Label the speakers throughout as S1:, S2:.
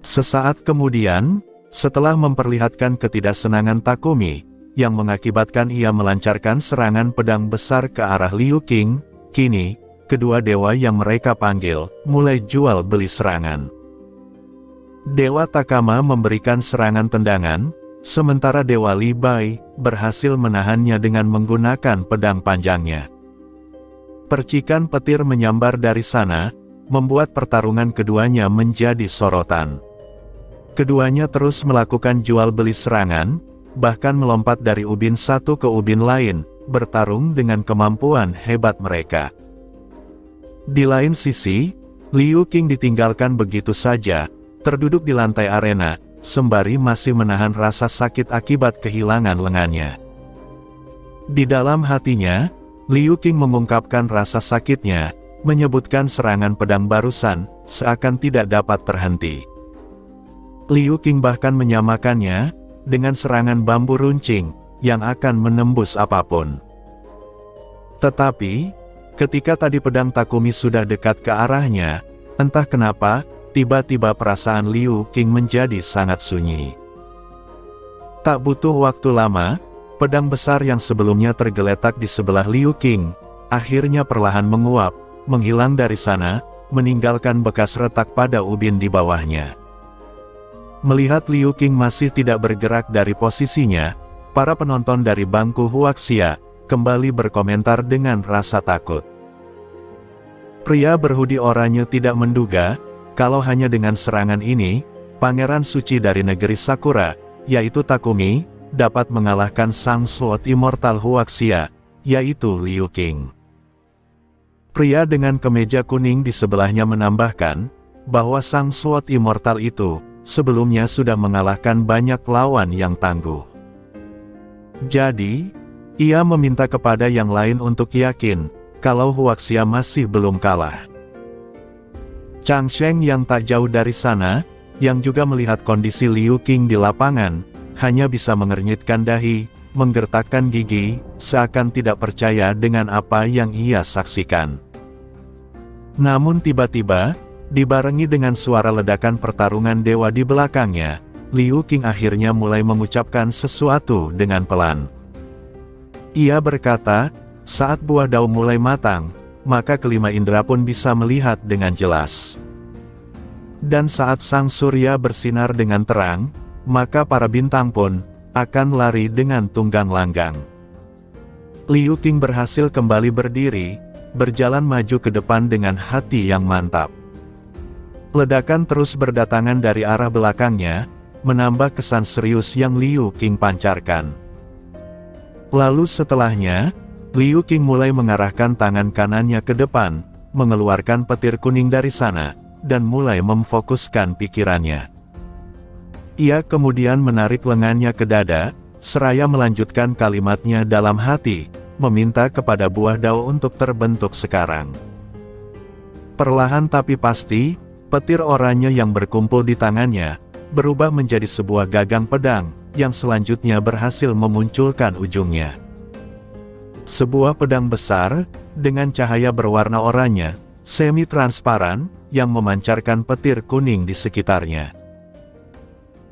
S1: Sesaat kemudian, setelah memperlihatkan ketidaksenangan Takumi, yang mengakibatkan ia melancarkan serangan pedang besar ke arah Liu Qing, kini, kedua dewa yang mereka panggil, mulai jual beli serangan. Dewa Takama memberikan serangan tendangan, sementara Dewa Li Bai berhasil menahannya dengan menggunakan pedang panjangnya. Percikan petir menyambar dari sana, membuat pertarungan keduanya menjadi sorotan. Keduanya terus melakukan jual beli serangan, bahkan melompat dari ubin satu ke ubin lain, bertarung dengan kemampuan hebat mereka. Di lain sisi, Liu Qing ditinggalkan begitu saja, terduduk di lantai arena, sembari masih menahan rasa sakit akibat kehilangan lengannya. Di dalam hatinya, Liu Qing mengungkapkan rasa sakitnya, menyebutkan serangan pedang barusan, seakan tidak dapat terhenti. Liu Qing bahkan menyamakannya dengan serangan bambu runcing, yang akan menembus apapun. Tetapi, ketika tadi pedang Takumi sudah dekat ke arahnya, entah kenapa, tiba-tiba perasaan Liu Qing menjadi sangat sunyi. Tak butuh waktu lama, pedang besar yang sebelumnya tergeletak di sebelah Liu Qing, akhirnya perlahan menguap, menghilang dari sana, meninggalkan bekas retak pada ubin di bawahnya. Melihat Liu Qing masih tidak bergerak dari posisinya, para penonton dari bangku Huaxia kembali berkomentar dengan rasa takut. Pria berhudi oranye tidak menduga, kalau hanya dengan serangan ini, pangeran suci dari negeri Sakura, yaitu Takumi, dapat mengalahkan sang Sword Immortal Huaxia, yaitu Liu Qing. Pria dengan kemeja kuning di sebelahnya menambahkan, bahwa sang Sword Immortal itu, sebelumnya sudah mengalahkan banyak lawan yang tangguh. Jadi, ia meminta kepada yang lain untuk yakin, kalau Huaxia masih belum kalah. Chang Sheng yang tak jauh dari sana, yang juga melihat kondisi Liu Qing di lapangan, hanya bisa mengernyitkan dahi, menggertakkan gigi, seakan tidak percaya dengan apa yang ia saksikan. Namun tiba-tiba, dibarengi dengan suara ledakan pertarungan dewa di belakangnya, Liu Qing akhirnya mulai mengucapkan sesuatu dengan pelan. Ia berkata, saat buah dao mulai matang, maka kelima indera pun bisa melihat dengan jelas. Dan saat sang surya bersinar dengan terang, maka para bintang pun akan lari dengan tunggang langgang. Liu Qing berhasil kembali berdiri, berjalan maju ke depan dengan hati yang mantap. Ledakan terus berdatangan dari arah belakangnya, menambah kesan serius yang Liu Qing pancarkan. Lalu setelahnya, Liu Qing mulai mengarahkan tangan kanannya ke depan, mengeluarkan petir kuning dari sana, dan mulai memfokuskan pikirannya. Ia kemudian menarik lengannya ke dada, seraya melanjutkan kalimatnya dalam hati, meminta kepada buah dao untuk terbentuk sekarang. Perlahan tapi pasti, petir oranye yang berkumpul di tangannya, berubah menjadi sebuah gagang pedang, yang selanjutnya berhasil memunculkan ujungnya. Sebuah pedang besar, dengan cahaya berwarna oranye, semi-transparan, yang memancarkan petir kuning di sekitarnya.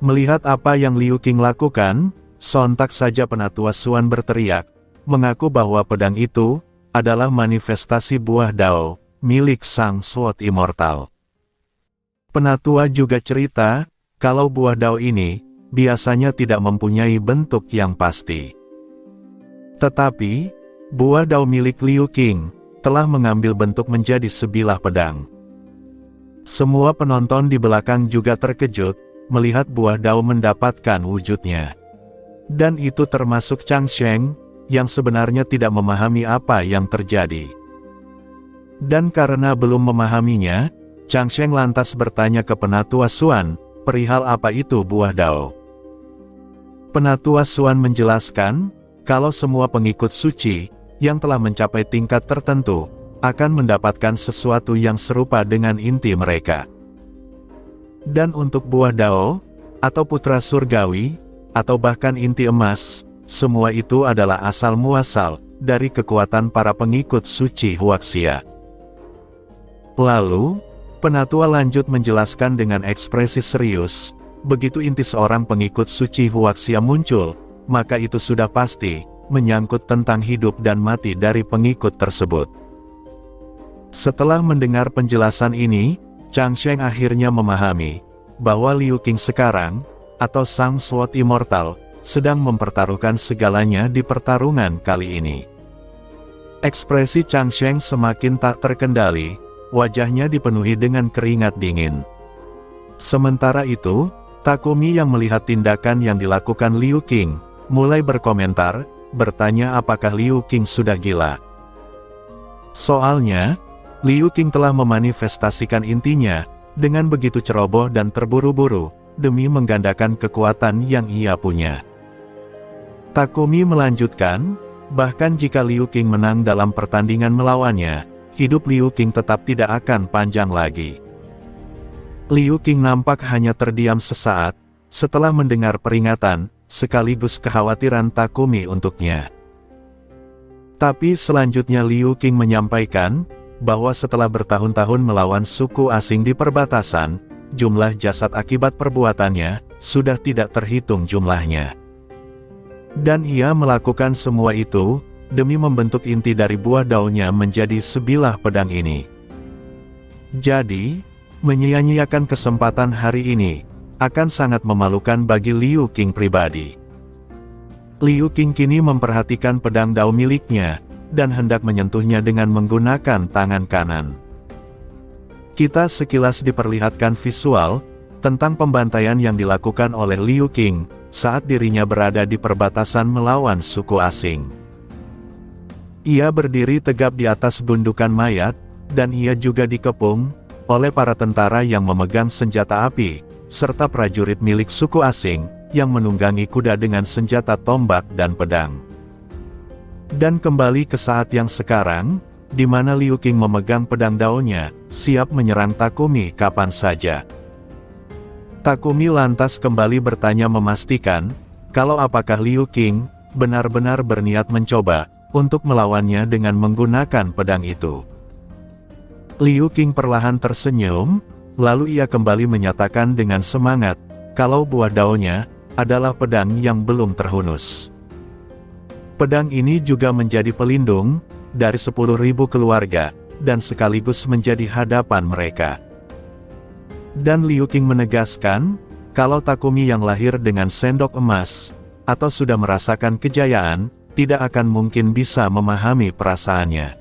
S1: Melihat apa yang Liu Qing lakukan, sontak saja Penatua Xuan berteriak, mengaku bahwa pedang itu, adalah manifestasi buah dao, milik sang Sword Immortal. Penatua juga cerita, kalau buah dao ini, biasanya tidak mempunyai bentuk yang pasti. Tetapi, buah dao milik Liu Qing, telah mengambil bentuk menjadi sebilah pedang. Semua penonton di belakang juga terkejut, melihat buah dao mendapatkan wujudnya. Dan itu termasuk Chang Sheng, yang sebenarnya tidak memahami apa yang terjadi. Dan karena belum memahaminya, Chang Sheng lantas bertanya ke Penatua Xuan, perihal apa itu buah dao. Penatua Xuan menjelaskan, kalau semua pengikut suci, yang telah mencapai tingkat tertentu, akan mendapatkan sesuatu yang serupa dengan inti mereka. Dan untuk buah dao, atau putra surgawi, atau bahkan inti emas, semua itu adalah asal-muasal, dari kekuatan para pengikut suci Huaxia. Lalu, Penatua lanjut menjelaskan dengan ekspresi serius, begitu inti seorang pengikut suci Huaxia muncul, maka itu sudah pasti, menyangkut tentang hidup dan mati dari pengikut tersebut. Setelah mendengar penjelasan ini, Changsheng akhirnya memahami, bahwa Liu Qing sekarang, atau Sang Sword Immortal, sedang mempertaruhkan segalanya di pertarungan kali ini. Ekspresi Changsheng semakin tak terkendali, wajahnya dipenuhi dengan keringat dingin. Sementara itu, Takumi yang melihat tindakan yang dilakukan Liu Qing, mulai berkomentar, bertanya apakah Liu Qing sudah gila. Soalnya, Liu Qing telah memanifestasikan intinya, dengan begitu ceroboh dan terburu-buru, demi menggandakan kekuatan yang ia punya. Takumi melanjutkan, bahkan jika Liu Qing menang dalam pertandingan melawannya, hidup Liu Qing tetap tidak akan panjang lagi. Liu Qing nampak hanya terdiam sesaat, setelah mendengar peringatan, sekaligus kekhawatiran Takumi untuknya. Tapi selanjutnya Liu Qing menyampaikan, bahwa setelah bertahun-tahun melawan suku asing di perbatasan, jumlah jasad akibat perbuatannya, sudah tidak terhitung jumlahnya. Dan ia melakukan semua itu, demi membentuk inti dari buah daunnya menjadi sebilah pedang ini. Jadi, menyia-nyiakan kesempatan hari ini, akan sangat memalukan bagi Liu Qing pribadi. Liu Qing kini memperhatikan pedang dao miliknya, dan hendak menyentuhnya dengan menggunakan tangan kanan. Kita sekilas diperlihatkan visual, tentang pembantaian yang dilakukan oleh Liu Qing, saat dirinya berada di perbatasan melawan suku asing. Ia berdiri tegap di atas gundukan mayat, dan ia juga dikepung oleh para tentara yang memegang senjata api, serta prajurit milik suku asing, yang menunggangi kuda dengan senjata tombak dan pedang. Dan kembali ke saat yang sekarang, di mana Liu Qing memegang pedang daunnya, siap menyerang Takumi kapan saja. Takumi lantas kembali bertanya memastikan, kalau apakah Liu Qing benar-benar berniat mencoba untuk melawannya dengan menggunakan pedang itu. Liu Qing perlahan tersenyum, lalu ia kembali menyatakan dengan semangat, kalau buah daunnya adalah pedang yang belum terhunus. Pedang ini juga menjadi pelindung dari 10.000 keluarga, dan sekaligus menjadi hadapan mereka. Dan Liu Qing menegaskan, kalau Takumi yang lahir dengan sendok emas, atau sudah merasakan kejayaan, tidak akan mungkin bisa memahami perasaannya.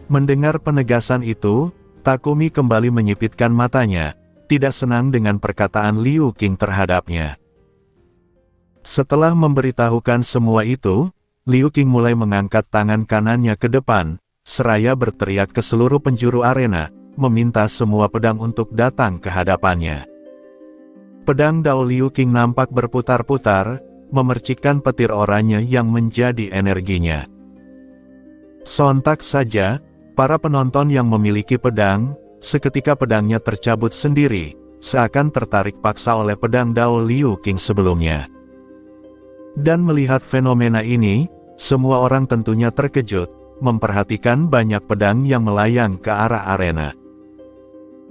S1: Mendengar penegasan itu, Takumi kembali menyipitkan matanya, tidak senang dengan perkataan Liu Qing terhadapnya. Setelah memberitahukan semua itu, Liu Qing mulai mengangkat tangan kanannya ke depan, seraya berteriak ke seluruh penjuru arena, meminta semua pedang untuk datang ke hadapannya. Pedang dao Liu Qing nampak berputar-putar, memercikkan petir oranye yang menjadi energinya. Sontak saja, para penonton yang memiliki pedang, seketika pedangnya tercabut sendiri, seakan tertarik paksa oleh pedang dao Liu Qing sebelumnya. Dan melihat fenomena ini, semua orang tentunya terkejut, memperhatikan banyak pedang yang melayang ke arah arena.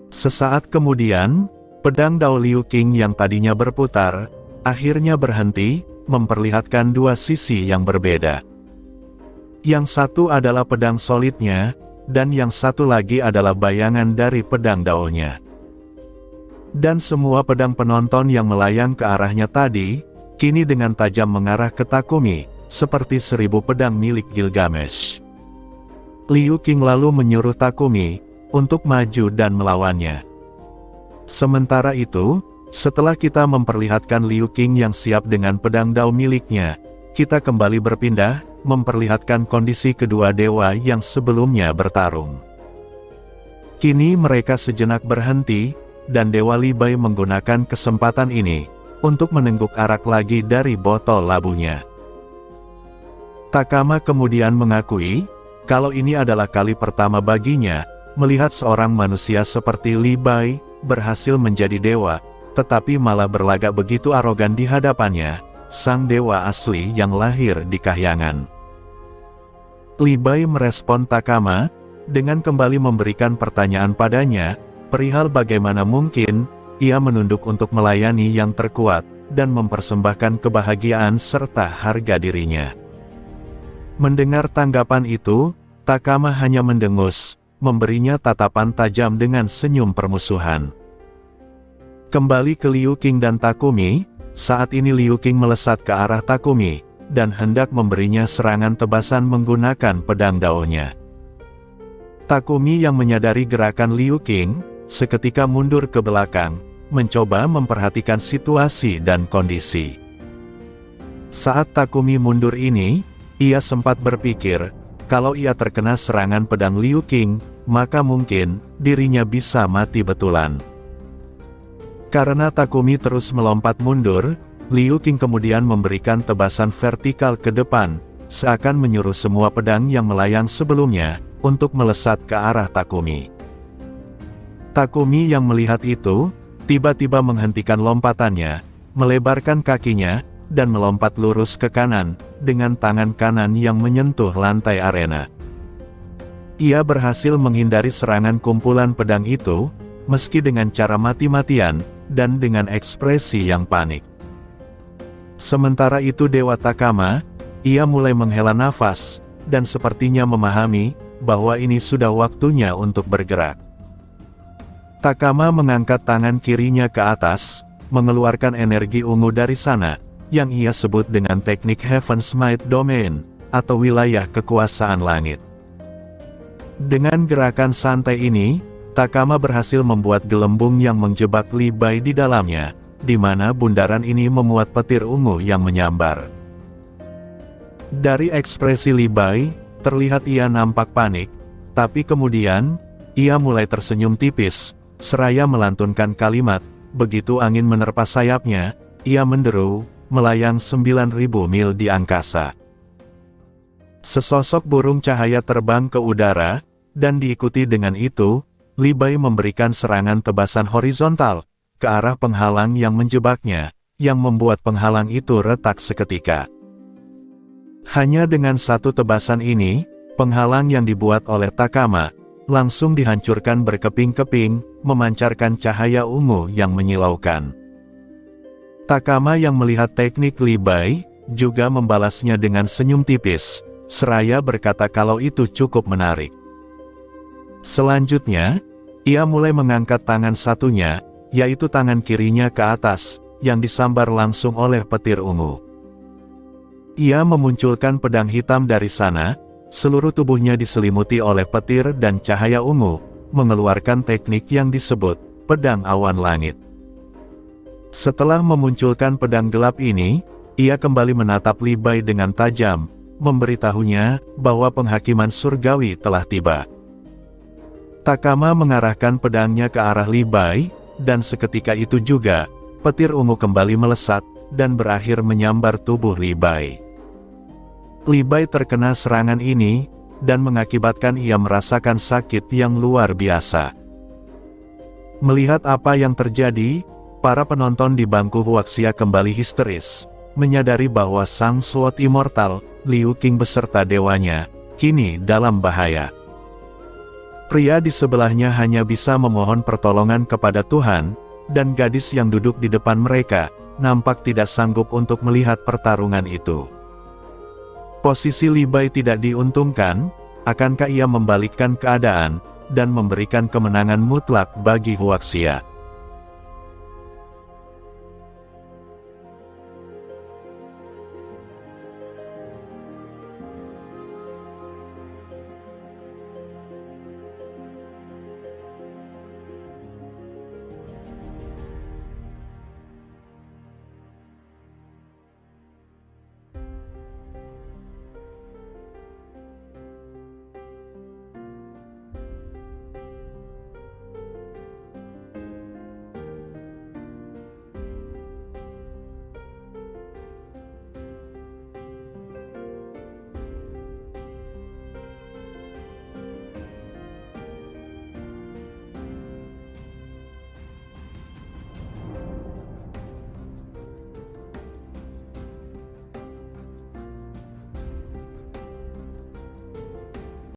S1: Sesaat kemudian, pedang dao Liu Qing yang tadinya berputar, akhirnya berhenti, memperlihatkan dua sisi yang berbeda. Yang satu adalah pedang solidnya, dan yang satu lagi adalah bayangan dari pedang daonya. Dan semua pedang penonton yang melayang ke arahnya tadi, kini dengan tajam mengarah ke Takumi, seperti 1000 pedang milik Gilgamesh. Liu Qing lalu menyuruh Takumi, untuk maju dan melawannya. Sementara itu, setelah kita memperlihatkan Liu Qing yang siap dengan pedang dao miliknya, kita kembali berpindah, memperlihatkan kondisi kedua dewa yang sebelumnya bertarung. Kini mereka sejenak berhenti, dan Dewa Li Bai menggunakan kesempatan ini, untuk menengguk arak lagi dari botol labunya. Takama kemudian mengakui, kalau ini adalah kali pertama baginya, melihat seorang manusia seperti Li Bai, berhasil menjadi dewa, tetapi malah berlagak begitu arogan di hadapannya, sang dewa asli yang lahir di kahyangan. Li Bai merespon Takama, dengan kembali memberikan pertanyaan padanya, perihal bagaimana mungkin ia menunduk untuk melayani yang terkuat, dan mempersembahkan kebahagiaan serta harga dirinya. Mendengar tanggapan itu, Takama hanya mendengus, memberinya tatapan tajam dengan senyum permusuhan. Kembali ke Liu Qing dan Takumi, saat ini Liu Qing melesat ke arah Takumi, dan hendak memberinya serangan tebasan menggunakan pedang daonya. Takumi yang menyadari gerakan Liu Qing, seketika mundur ke belakang, mencoba memperhatikan situasi dan kondisi. Saat Takumi mundur ini, ia sempat berpikir, kalau ia terkena serangan pedang Liu Qing, maka mungkin dirinya bisa mati betulan. Karena Takumi terus melompat mundur, Liu Qing kemudian memberikan tebasan vertikal ke depan, seakan menyuruh semua pedang yang melayang sebelumnya, untuk melesat ke arah Takumi. Takumi yang melihat itu, tiba-tiba menghentikan lompatannya, melebarkan kakinya, dan melompat lurus ke kanan, dengan tangan kanan yang menyentuh lantai arena. Ia berhasil menghindari serangan kumpulan pedang itu, meski dengan cara mati-matian, dan dengan ekspresi yang panik. Sementara itu Dewa Takama, ia mulai menghela nafas, dan sepertinya memahami, bahwa ini sudah waktunya untuk bergerak. Takama mengangkat tangan kirinya ke atas, mengeluarkan energi ungu dari sana, yang ia sebut dengan teknik Heaven's Might Domain, atau wilayah kekuasaan langit. Dengan gerakan santai ini, Takama berhasil membuat gelembung yang menjebak Li Bai di dalamnya, di mana bundaran ini memuat petir ungu yang menyambar. Dari ekspresi Li Bai, terlihat ia nampak panik, tapi kemudian, ia mulai tersenyum tipis, seraya melantunkan kalimat, begitu angin menerpa sayapnya, ia menderu, melayang 9.000 mil di angkasa. Sesosok burung cahaya terbang ke udara, dan diikuti dengan itu, Li Bai memberikan serangan tebasan horizontal, ke arah penghalang yang menjebaknya, yang membuat penghalang itu retak seketika. Hanya dengan satu tebasan ini, penghalang yang dibuat oleh Takama, langsung dihancurkan berkeping-keping, memancarkan cahaya ungu yang menyilaukan. Takama yang melihat teknik Li Bai, juga membalasnya dengan senyum tipis, seraya berkata kalau itu cukup menarik. Selanjutnya, ia mulai mengangkat tangan satunya, yaitu tangan kirinya ke atas, yang disambar langsung oleh petir ungu. Ia memunculkan pedang hitam dari sana, seluruh tubuhnya diselimuti oleh petir dan cahaya ungu, mengeluarkan teknik yang disebut pedang awan langit. Setelah memunculkan pedang gelap ini, ia kembali menatap Li Bai dengan tajam, memberitahunya bahwa penghakiman surgawi telah tiba. Takama mengarahkan pedangnya ke arah Li Bai, dan seketika itu juga, petir ungu kembali melesat, dan berakhir menyambar tubuh Li Bai. Li Bai terkena serangan ini, dan mengakibatkan ia merasakan sakit yang luar biasa. Melihat apa yang terjadi, para penonton di bangku Huaxia kembali histeris, menyadari bahwa sang Sword Immortal, Liu Qing beserta dewanya, kini dalam bahaya. Pria di sebelahnya hanya bisa memohon pertolongan kepada Tuhan, dan gadis yang duduk di depan mereka, nampak tidak sanggup untuk melihat pertarungan itu. Posisi Li Bai tidak diuntungkan, akankah ia membalikkan keadaan, dan memberikan kemenangan mutlak bagi Huaxia?